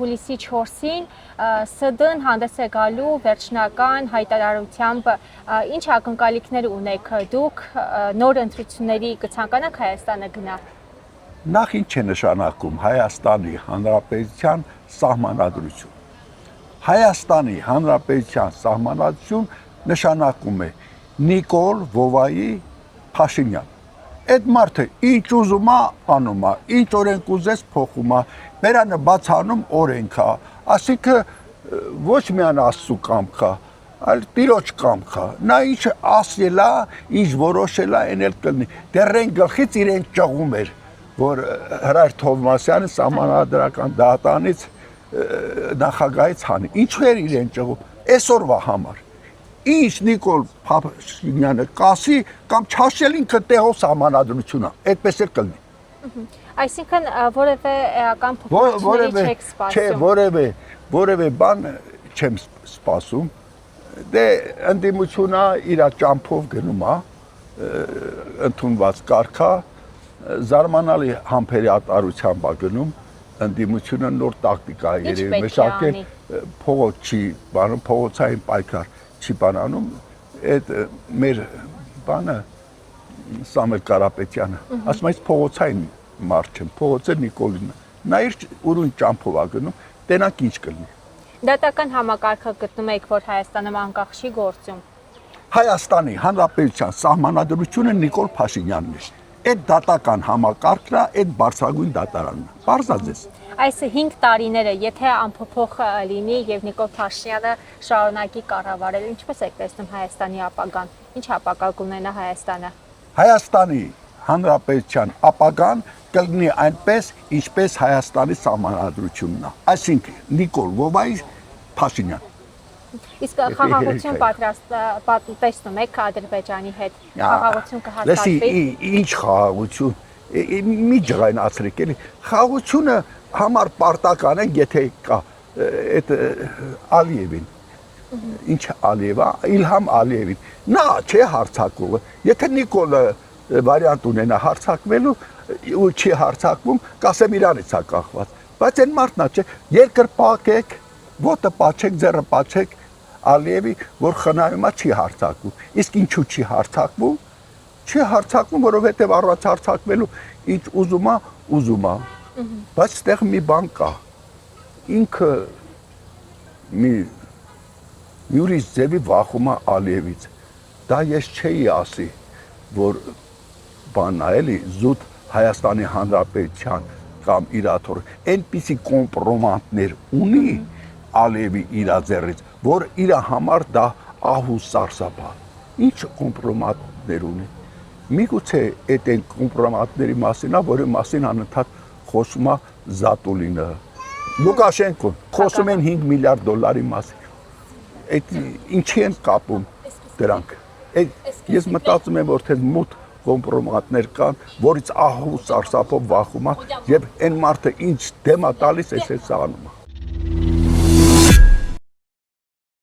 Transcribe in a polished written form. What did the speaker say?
հուլիսի 4-ին ՍԴ-ն հանդես է գալու վերջնական հայտարարությամբ ինչ ակնկալիքներ ունեք դուք նոր ընտրությունների կցանկանաք Հայաստանը գնա։ Նախ ինչ է նշանակում Հայաստանի Հանրապետության սահմանադրություն։ Հայաստանի Հանրապետության սահմանադրություն նշանակում է Նիկոլ Վովայի Փաշինյան։ Այդ մարդը ինչ ուզում է անում է, ինչ օրենք ուզես փոխում է, բերանը բացանում օրենք է, այսինքն ոչ միայն Աստծո կամք է, այլ Տիրոջ կամք է։ Նա ինչ ասել է, ինչ որոշել է, այն էլ կլինի։ Դեռ այն գլխից իրեն ճղում էր, որ Հրայր Թովմասյանը սահմանադրական դատարանից նախագահից հանի։ Ինչու էր իրեն ճղում։ Այսօրվա համար։ Ինչ Նիկոլ Փաշինյանը կասի կամ չասել ինքը տեղով սահմանադրությունը, այդպես էլ կլինի։ Այսինքն որևէ էական փոփոխությունների չեք սպասում։ Չէ, որևէ բան չեմ սպասում։ Դե ընդդիմությունը իր ճամփով գնում է, ընդունված կարգա, զարմանալի համբերատարությամբ է գնում, ընդդիմությունը նոր տակտիկա է երևի մշակել, փողոց չի բանում, փողոցային պայքար չի բանանում, այդ մեր բանը Սամվել Կարապետյանը, ասում այս փողոցային մարդ չեմ, փողոցը Նիկոլինը, նա իր ուրույն ճամփով է գնում, տենանք ինչ կլինի։ Դատական համակարգը գտնում եք, որ Հայաստանում անկախ չի գործում։ Հայաստանի Հանրապետության սահմանադրությունը Նիկոլ Փաշինյանն է։ Այդ դատական համակարգն է, այդ բարձրագույն դատարանն է։ Պարզած է։ Այս 5 տարիները, եթե անփոփոխ լինի եւ Նիկոլ Փաշինյանը շարունակի կառավարել, ինչպես եք տեսնում Հայաստանի ապագան։ Ինչ ապագա կունենա Հայաստանը։ Հայաստանի Հանրապետության ապագան կլինի այնպես, ինչպես Հայաստանի սահմանադրությունն է։ Այսինքն Նիկոլ Վովայի Փաշինյան։ Իսկ խաղաղություն տեսնում եք Ադրբեջանի հետ։ Խաղաղություն կհաստատվի։ Ինչ խաղաղություն։ Մի ջղայնացրեք էլի։ Խաղաղությունը համար պարտական է, եթե կա այդ Ալիևին։ Ինչ Ալիևա, Իլհամ Ալիևին։ Նա չէ հարցակողը։ Եթե Նիկոլը վարիանտ ունենա հարցակվելու ու չի հարցակվում, կասեմ իրանից է կախված։ Բայց այն մարդն է, չէ, երկր պակեք, ոտը պաչեք, ձեռը պաչեք Ալիևի, որ խնայումա չի հարցակվում։ Իսկ ինչու չի հարցակվում։ Չի հարցակվում, որովհետև առանց հարցակվելու ինչ ուզում է։ Բայց այդտեղ մի բան կա։ Ինքը մի յուրից ձևի վախում է Ալիևից։ Դա ես չէի ասի, որ բանն է էլի զուտ Հայաստանի Հանրապետության կամ իրաթոր այնպիսի կոմպրոմանտներ ունի Ալիևի իր ձեռից, որ իր համար դա ահու սարսափ է։ Ինչ կոմպրոմանտներ ունի։ Միգուցե այդ այն կոմպրոմանտների մասին է, որի մասին անընդհատ խոսում է Զատուլինը, Լուկաշենկոն, խոսում են 5 միլիարդ դոլարի մասին։ Այդ ինչի են կապում դրանք։ Ես մտածում եմ, որ թե մոտ կոմպրոմանտներ կան, որից ահու սարսափով վախում է, եւ այն մարդը ինչ դեմ է տալիս, էս անում է։